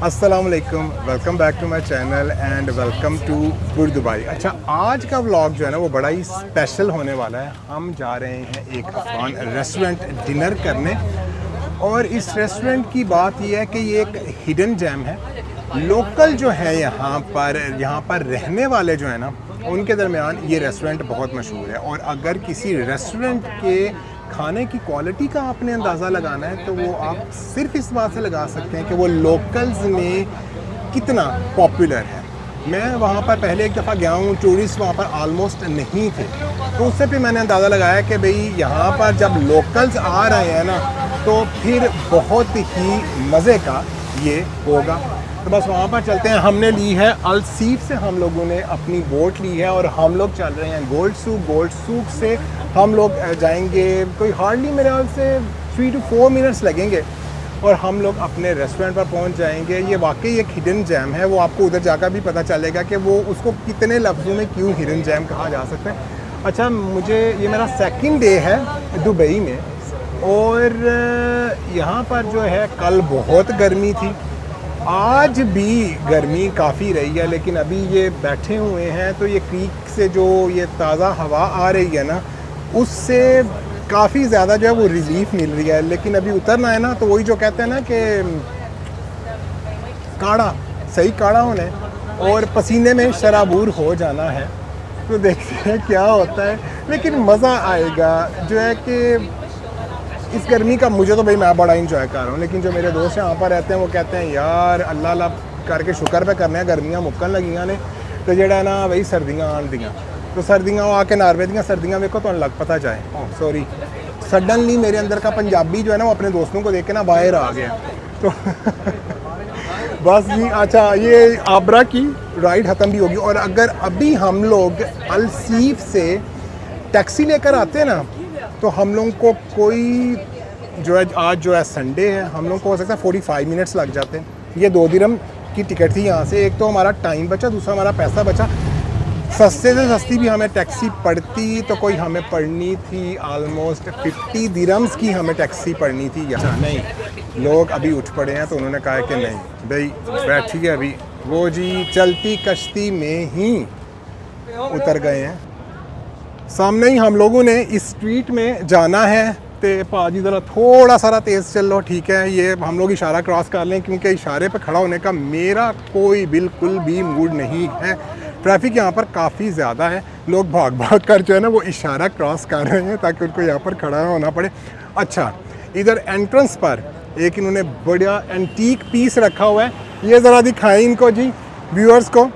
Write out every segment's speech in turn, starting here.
अस्सलाम वालेकुम, welcome back to my channel and welcome to good Dubai. अच्छा, आज का व्लॉग जो है ना वो बड़ा ही स्पेशल होने वाला है। हम जा रहे हैं एक अफगान रेस्टोरेंट डिनर करने और इस रेस्टोरेंट की बात यह है कि ये एक हिडन जेम है। लोकल जो है यहाँ पर रहने वाले जो है ना उनके दरमियान ये रेस्टोरेंट बहुत मशहूर है। और अगर किसी रेस्टोरेंट के खाने की क्वालिटी का आपने अंदाज़ा लगाना है तो वो आप सिर्फ इस बात से लगा सकते हैं कि वो लोकल्स में कितना पॉपुलर है। मैं वहाँ पर पहले एक दफ़ा गया हूँ, टूरिस्ट वहाँ पर आलमोस्ट नहीं थे, तो उससे भी मैंने अंदाज़ा लगाया कि भाई यहाँ पर जब लोकल्स आ रहे हैं ना तो फिर बहुत ही मज़े का ये होगा। तो बस वहाँ पर चलते हैं। हमने ली है अलसीफ से, हम लोगों ने अपनी बोट ली है और हम लोग चल रहे हैं गोल्ड सूक से हम लोग जाएंगे। कोई हार्डली मेरे ख्याल से 3 to 4 मिनट्स लगेंगे और हम लोग अपने रेस्टोरेंट पर पहुंच जाएंगे। ये वाकई एक हिडन जैम है, वो आपको उधर जाकर भी पता चलेगा कि वो उसको कितने लफ्ज़ों में क्यों हिडन जैम कहा जा सकता है। अच्छा, ये मेरा सेकंड डे है दुबई में और यहाँ पर जो है कल बहुत गर्मी थी, आज भी गर्मी काफ़ी रही है, लेकिन अभी ये बैठे हुए हैं तो ये क्रीक से जो ये ताज़ा हवा आ रही है ना उससे काफ़ी ज़्यादा जो है वो रिलीफ मिल रही है। लेकिन अभी उतरना है ना तो वही जो कहते हैं ना कि सही काढ़ा होना है और पसीने में शराबूर हो जाना है। तो देखते हैं क्या होता है, लेकिन मज़ा आएगा जो है कि इस गर्मी का। मुझे तो भाई मैं बड़ा इंजॉय कर रहा हूँ, लेकिन जो मेरे दोस्त यहाँ पर रहते हैं वो कहते हैं यार अल्लाह अल्लाह करके शुक्र पे करने गर्मियाँ मुक्कन लगियाँ ने तो जेड़ा ना भाई सर्दियाँ आन दियाँ। तो सर्दियाँ आके नारवे दियाँ सर्दियाँ मेरे को तो लग पता जाए। सॉरी, सडनली मेरे अंदर का पंजाबी जो है ना वो अपने दोस्तों को देख के ना बाहर आ गया। तो बस जी। अच्छा, ये आबरा की राइड ख़त्म भी होगी और अगर अभी हम लोग अलसीफ से टैक्सी लेकर आते हैं ना तो हम लोगों को कोई जो है आज जो है संडे है, हम लोग को हो सकता है 45 मिनट्स लग जाते हैं। ये 2 दिरहम की टिकट थी यहाँ से। एक तो हमारा टाइम बचा, दूसरा हमारा पैसा बचा। सस्ते से सस्ती भी हमें टैक्सी पड़ती तो कोई हमें पड़नी थी ऑलमोस्ट 50 दिरहम्स की हमें टैक्सी पड़नी थी। अच्छा नहीं, लोग अभी उठ पड़े हैं तो उन्होंने कहा कि नहीं भाई बैठिए अभी। वो जी चलती कश्ती में ही उतर गए हैं। सामने ही हम लोगों ने इस स्ट्रीट में जाना है तो पाजी ज़रा थोड़ा सा तेज़ चल लो, ठीक है। ये हम लोग इशारा क्रॉस कर लें क्योंकि इशारे पर खड़ा होने का मेरा कोई बिल्कुल भी मूड नहीं है। ट्रैफिक यहाँ पर काफ़ी ज़्यादा है, लोग भाग भाग कर जो है ना वो इशारा क्रॉस कर रहे हैं ताकि उनको यहाँ पर खड़ा होना पड़े। अच्छा, इधर एंट्रेंस पर एक इन्होंने बढ़िया एंटीक पीस रखा हुआ है, ये ज़रा दिखाएं इनको जी व्यूअर्स को।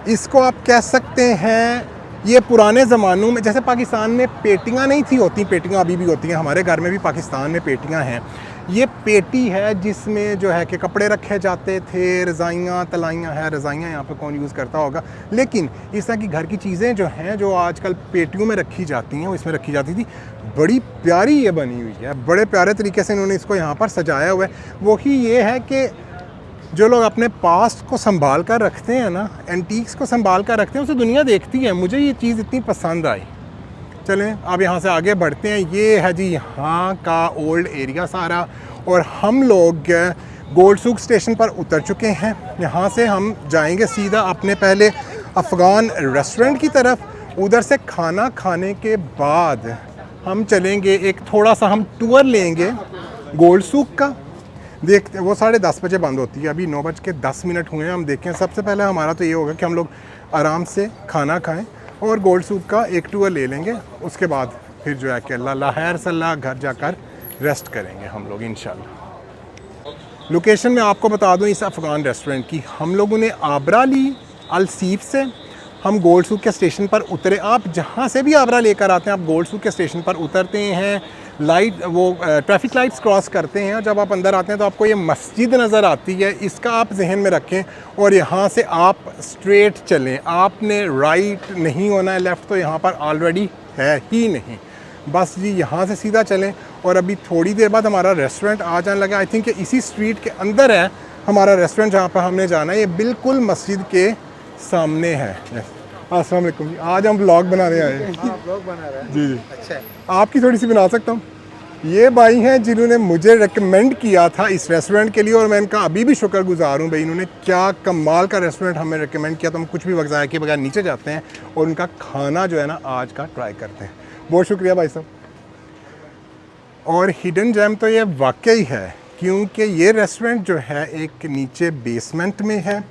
इसको आप कह सकते हैं ये पुराने ज़मानों में जैसे पाकिस्तान में पेटियां नहीं थी होती, पेटियां अभी भी होती हैं, हमारे घर में भी पाकिस्तान में पेटियां हैं। ये पेटी है जिसमें जो है कि कपड़े रखे जाते थे, रज़ाइयाँ तलाइयाँ है। रज़ाइयाँ यहाँ पे कौन यूज़ करता होगा, लेकिन इस तरह की घर की चीज़ें जो हैं जो आजकल पेटियों में रखी जाती हैं वो इसमें रखी जाती थी। बड़ी प्यारी ये बनी हुई है, बड़े प्यारे तरीके से इन्होंने इसको यहाँ पर सजाया हुआ है। वही ये है कि जो लोग अपने पास्ट को संभाल कर रखते हैं ना, एंटीक्स को संभाल कर रखते हैं, उसे दुनिया देखती है। मुझे ये चीज़ इतनी पसंद आई। चलें अब यहाँ से आगे बढ़ते हैं। ये है जी यहाँ का ओल्ड एरिया सारा और हम लोग गोल्ड सूक स्टेशन पर उतर चुके हैं। यहाँ से हम जाएंगे सीधा अपने पहले अफ़गान रेस्टोरेंट की तरफ। उधर से खाना खाने के बाद हम चलेंगे, एक थोड़ा सा हम टूर लेंगे गोल्ड सूक का। देखते वो 10:30 बजे बंद होती है, अभी 9:10 हुए हैं। हम देखें, सबसे पहले हमारा तो ये होगा कि हम लोग आराम से खाना खाएं और गोल्ड सूक का एक टूर ले लेंगे। उसके बाद फिर जो है कि अल्लाह खैर सल्ला घर जाकर रेस्ट करेंगे हम लोग इंशाल्लाह। लोकेशन मैं आपको बता दूं इस अफ़गान रेस्टोरेंट की। हम लोगों ने आबरा ली अलसीफ से, हम गोल्ड सूक के स्टेशन पर उतरे। आप जहाँ से भी आबरा लेकर आते हैं आप गोल्ड सूक के स्टेशन पर उतरते हैं, ट्रैफिक लाइट्स क्रॉस करते हैं और जब आप अंदर आते हैं तो आपको ये मस्जिद नज़र आती है। इसका आप जहन में रखें और यहाँ से आप स्ट्रेट चलें, आपने राइट नहीं होना है, लेफ़्ट तो यहाँ पर ऑलरेडी है ही नहीं। बस जी यहाँ से सीधा चलें और अभी थोड़ी देर बाद हमारा रेस्टोरेंट आ जाने लगा। आई थिंक इसी स्ट्रीट के अंदर है हमारा रेस्टोरेंट जहाँ पर हमने जाना है। ये बिल्कुल मस्जिद के सामने है। अस्सलाम वालेकुम जी, आज हम ब्लॉग बना रहे हैं। ब्लॉग बना रहे हैं जी जी। अच्छा है। आपकी थोड़ी सी बना सकता हूँ। ये भाई हैं जिन्होंने मुझे रेकमेंड किया था इस रेस्टोरेंट के लिए, और मैं इनका अभी भी शुक्रगुजार हूँ भाई। इन्होंने क्या कमाल का रेस्टोरेंट हमें रेकमेंड किया, तो हम कुछ भी वक्त ज़ाया किए बगैर नीचे जाते हैं और उनका खाना जो है ना आज का ट्राई करते हैं। बहुत शुक्रिया भाई साहब। और हिडन जेम तो ये वाकई है, क्योंकि ये रेस्टोरेंट जो है एक नीचे बेसमेंट में है।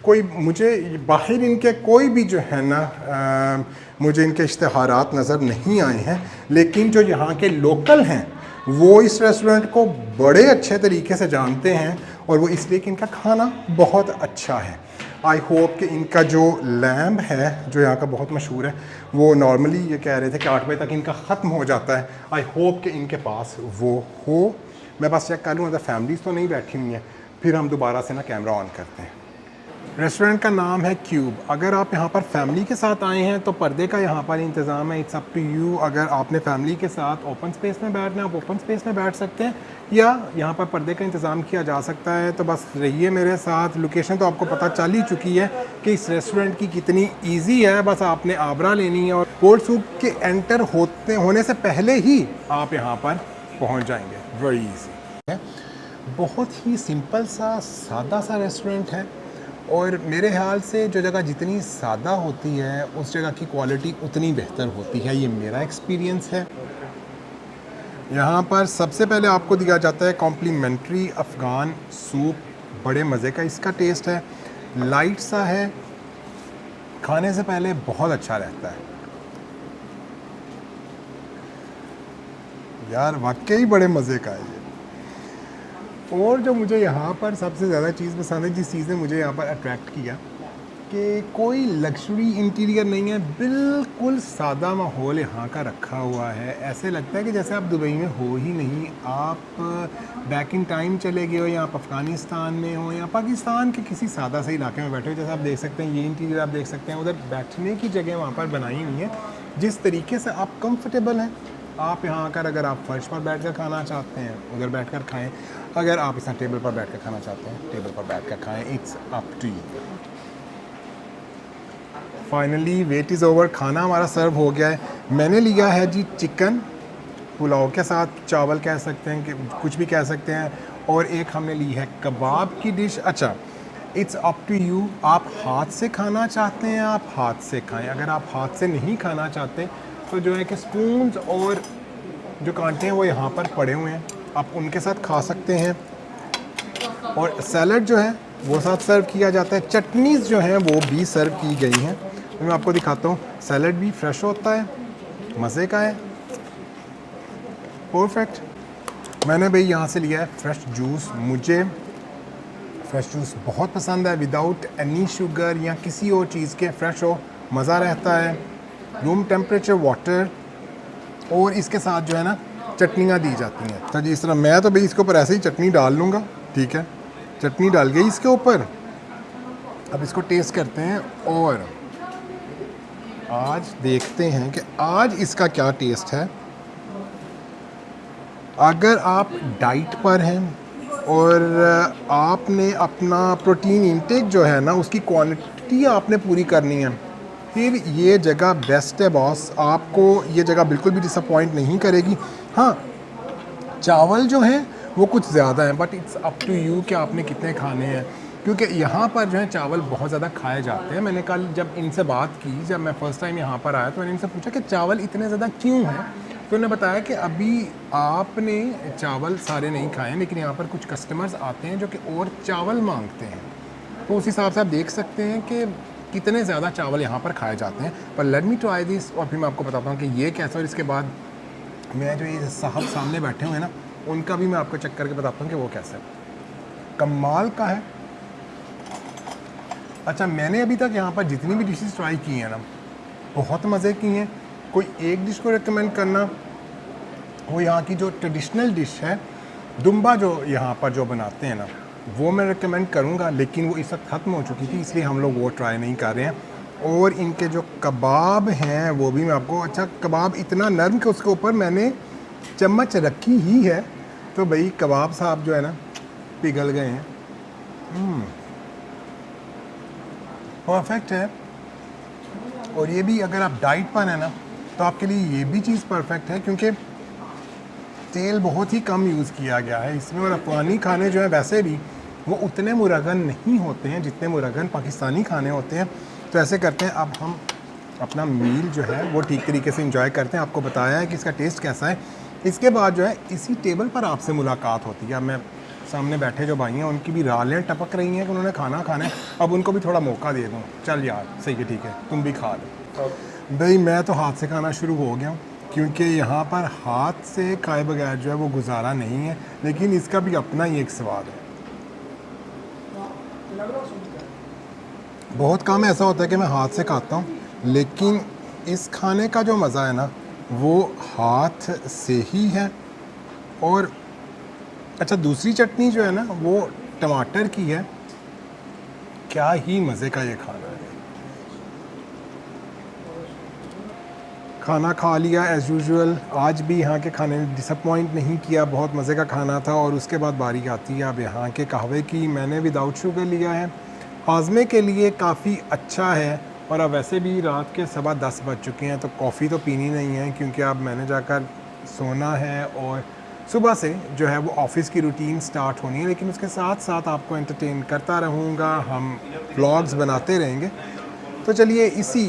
कोई मुझे बाहर इनके कोई भी जो है ना मुझे इनके इश्तहारात नज़र नहीं आए हैं, लेकिन जो यहाँ के लोकल हैं वो इस रेस्टोरेंट को बड़े अच्छे तरीके से जानते हैं, और वो इसलिए कि इनका खाना बहुत अच्छा है। आई होप कि इनका जो लैम्ब है जो यहाँ का बहुत मशहूर है, वो नॉर्मली ये कह रहे थे कि 8 बजे तक इनका ख़त्म हो जाता है। आई होप कि इनके पास वो हो। मैं बस चेक कर लूँ अगर फैमिलीज़ तो नहीं बैठी हुई हैं, फिर हम दोबारा से ना कैमरा ऑन करते हैं। रेस्टोरेंट का नाम है क्यूब। अगर आप यहाँ पर फैमिली के साथ आए हैं तो पर्दे का यहाँ पर इंतज़ाम है, इट्स अप टू यू। अगर आपने फैमिली के साथ ओपन स्पेस में बैठना है आप ओपन स्पेस में बैठ सकते हैं, या यहाँ पर पर्दे का इंतज़ाम किया जा सकता है। तो बस रहिए मेरे साथ। लोकेशन तो आपको पता चल ही चुकी है कि इस रेस्टोरेंट की कितनी ईजी है। बस आपने आबरा लेनी है और कोर्ट सूक के एंटर होने से पहले ही आप यहाँ पर पहुँच जाएंगे। वेरी ईजी है, बहुत ही सिंपल सा सादा सा रेस्टोरेंट है, और मेरे ख्याल से जो जगह जितनी सादा होती है उस जगह की क्वालिटी उतनी बेहतर होती है। ये मेरा एक्सपीरियंस है। यहाँ पर सबसे पहले आपको दिया जाता है कॉम्प्लीमेंट्री अफ़गान सूप, बड़े मज़े का इसका टेस्ट है, लाइट सा है, खाने से पहले बहुत अच्छा रहता है यार, वाकई बड़े मज़े का है ये। और जो मुझे यहाँ पर सबसे ज़्यादा चीज़ पसंद है, जिस चीज़ ने मुझे यहाँ पर अट्रैक्ट किया, कि कोई लग्जरी इंटीरियर नहीं है, बिल्कुल सादा माहौल यहाँ का रखा हुआ है। ऐसे लगता है कि जैसे आप दुबई में हो ही नहीं, आप बैक इन टाइम चले गए हो, या आप अफ़गानिस्तान में हो या पाकिस्तान के किसी सादा से इलाके में बैठे हो। जैसे आप देख सकते हैं ये इंटीरियर आप देख सकते हैं, उधर बैठने की जगह वहाँ पर बनाई हुई है जिस तरीके से आप कंफर्टेबल हैं। आप यहाँ आकर अगर आप फर्श पर बैठ कर खाना चाहते हैं उधर बैठ कर खाएँ, अगर आप इस टेबल पर बैठ कर खाना चाहते हैं टेबल पर बैठ कर खाएँ, it's up to you. Finally wait is over, खाना हमारा सर्व हो गया है। मैंने लिया है जी चिकन पुलाव के साथ, चावल कह सकते हैं कि कुछ भी कह सकते हैं, और एक हमने ली है कबाब की डिश। अच्छा, इट्स अप टू यू, आप हाथ से खाना चाहते हैं आप हाथ से खाएं, अगर आप हाथ से नहीं खाना चाहते तो जो है कि स्पून्स और जो कांटे हैं वो यहाँ पर पड़े हुए हैं, आप उनके साथ खा सकते हैं। और सैलड जो है वो साथ सर्व किया जाता है, चटनीज़ जो हैं वो भी सर्व की गई हैं। तो मैं आपको दिखाता हूँ, सैलड भी फ्रेश होता है, मज़े का है, परफेक्ट। मैंने भाई यहाँ से लिया है फ्रेश जूस, मुझे फ्रेश जूस बहुत पसंद है, विदाउट एनी शुगर या किसी और चीज़ के, फ्रेश हो मज़ा रहता है। रूम टेम्परेचर वाटर, और इसके साथ जो है ना चटनियाँ दी जाती हैं। तो जी इस तरह मैं तो भाई इसके ऊपर ऐसे ही चटनी डाल लूँगा, ठीक है, चटनी डाल गई इसके ऊपर। अब इसको टेस्ट करते हैं और आज देखते हैं कि आज इसका क्या टेस्ट है। अगर आप डाइट पर हैं और आपने अपना प्रोटीन इंटेक जो है ना उसकी क्वांटिटी आपने पूरी करनी है, फिर ये जगह बेस्ट है बॉस। आपको ये जगह बिल्कुल भी डिसअपॉइंट नहीं करेगी। हाँ, चावल जो हैं वो कुछ ज़्यादा हैं, but it's up to you कि आपने कितने खाने हैं, क्योंकि यहाँ पर जो है चावल बहुत ज़्यादा खाए जाते हैं। मैंने कल जब इनसे बात की, जब मैं फ़र्स्ट टाइम यहाँ पर आया, तो मैंने इनसे पूछा कि चावल इतने ज़्यादा क्यों हैं, तो उन्होंने बताया कि अभी आपने चावल सारे नहीं खाए हैं, लेकिन यहाँ पर कुछ कस्टमर्स आते हैं जो कि और चावल मांगते हैं, तो उस हिसाब से आप देख सकते हैं कि कितने ज़्यादा चावल यहाँ पर खाए जाते हैं। पर लेट मी ट्राई दिस, और फिर मैं आपको बताता हूँ कि ये कैसा, और इसके बाद मैं जो ये साहब सामने बैठे हुए हैं ना उनका भी मैं आपको चेक करके बताता हूँ कि वो कैसा है। कमाल का है। अच्छा, मैंने अभी तक यहाँ पर जितनी भी डिशेस ट्राई की हैं ना बहुत मज़े की हैं। कोई एक डिश को रेकमेंड करना, वो यहाँ की जो ट्रेडिशनल डिश है दुम्बा जो यहाँ पर जो बनाते हैं ना, वो मैं रेकमेंड करूँगा, लेकिन वो इस वक्त ख़त्म हो चुकी थी इसलिए हम लोग वो ट्राई नहीं कर रहे हैं। और इनके जो कबाब हैं वो भी मैं आपको, अच्छा कबाब इतना नरम कि उसके ऊपर मैंने चम्मच रखी ही है, तो भाई कबाब साहब जो है ना पिघल गए हैं। परफेक्ट है। और ये भी अगर आप डाइट पर है ना तो आपके लिए ये भी चीज़ परफेक्ट है, क्योंकि तेल बहुत ही कम यूज़ किया गया है इसमें, और अफ़गानी खाने जो है वैसे भी वो उतने मुरगन नहीं होते हैं जितने मुरगन पाकिस्तानी खाने होते हैं। तो ऐसे करते हैं, अब हम अपना मील जो है वो ठीक तरीके से इंजॉय करते हैं। आपको बताया है कि इसका टेस्ट कैसा है। इसके बाद जो है इसी टेबल पर आपसे मुलाकात होती है। अब मैं सामने बैठे जो भाई हैं उनकी भी रालें टपक रही हैं कि उन्होंने खाना खाना है, अब उनको भी थोड़ा मौका दे दूँ। चल यार सही है, ठीक है, तुम भी खा लो। भाई मैं तो हाथ से खाना शुरू हो गया हूँ, क्योंकि यहाँ पर हाथ से खाए बगैर जो है वो गुजारा नहीं है, लेकिन इसका भी अपना ही एक स्वाद है। बहुत कम ऐसा होता है कि मैं हाथ से खाता हूँ, लेकिन इस खाने का जो मज़ा है ना वो हाथ से ही है। और अच्छा, दूसरी चटनी जो है ना वो टमाटर की है। क्या ही मज़े का ये खाना है। खाना खा लिया एज़ यूजुअल। आज भी यहाँ के खाने ने डिसअपॉइंट नहीं किया, बहुत मज़े का खाना था। और उसके बाद बारी आती है अब यहाँ के कहवे की। मैंने विदाउट शुगर लिया है, हाजमे के लिए काफ़ी अच्छा है। और अब वैसे भी रात के 10:15 बज चुके हैं, तो कॉफ़ी तो पीनी नहीं है, क्योंकि अब मैंने जाकर सोना है और सुबह से जो है वो ऑफ़िस की रूटीन स्टार्ट होनी है। लेकिन उसके साथ साथ आपको एंटरटेन करता रहूँगा, हम व्लॉग्स बनाते रहेंगे। तो चलिए इसी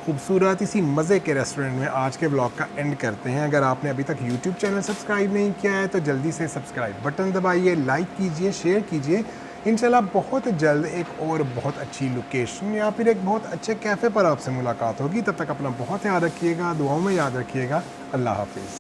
खूबसूरत, इसी मज़े के रेस्टोरेंट में आज के व्लॉग का एंड करते हैं। अगर आपने अभी तक यूट्यूब चैनल सब्सक्राइब नहीं किया है तो जल्दी से सब्सक्राइब बटन दबाइए, लाइक कीजिए, शेयर कीजिए। इंशाल्लाह बहुत जल्द एक और बहुत अच्छी लोकेशन या फिर एक बहुत अच्छे कैफ़े पर आपसे मुलाकात होगी। तब तक अपना बहुत ख्याल रखिएगा, दुआओं में याद रखिएगा। अल्लाह हाफिज़।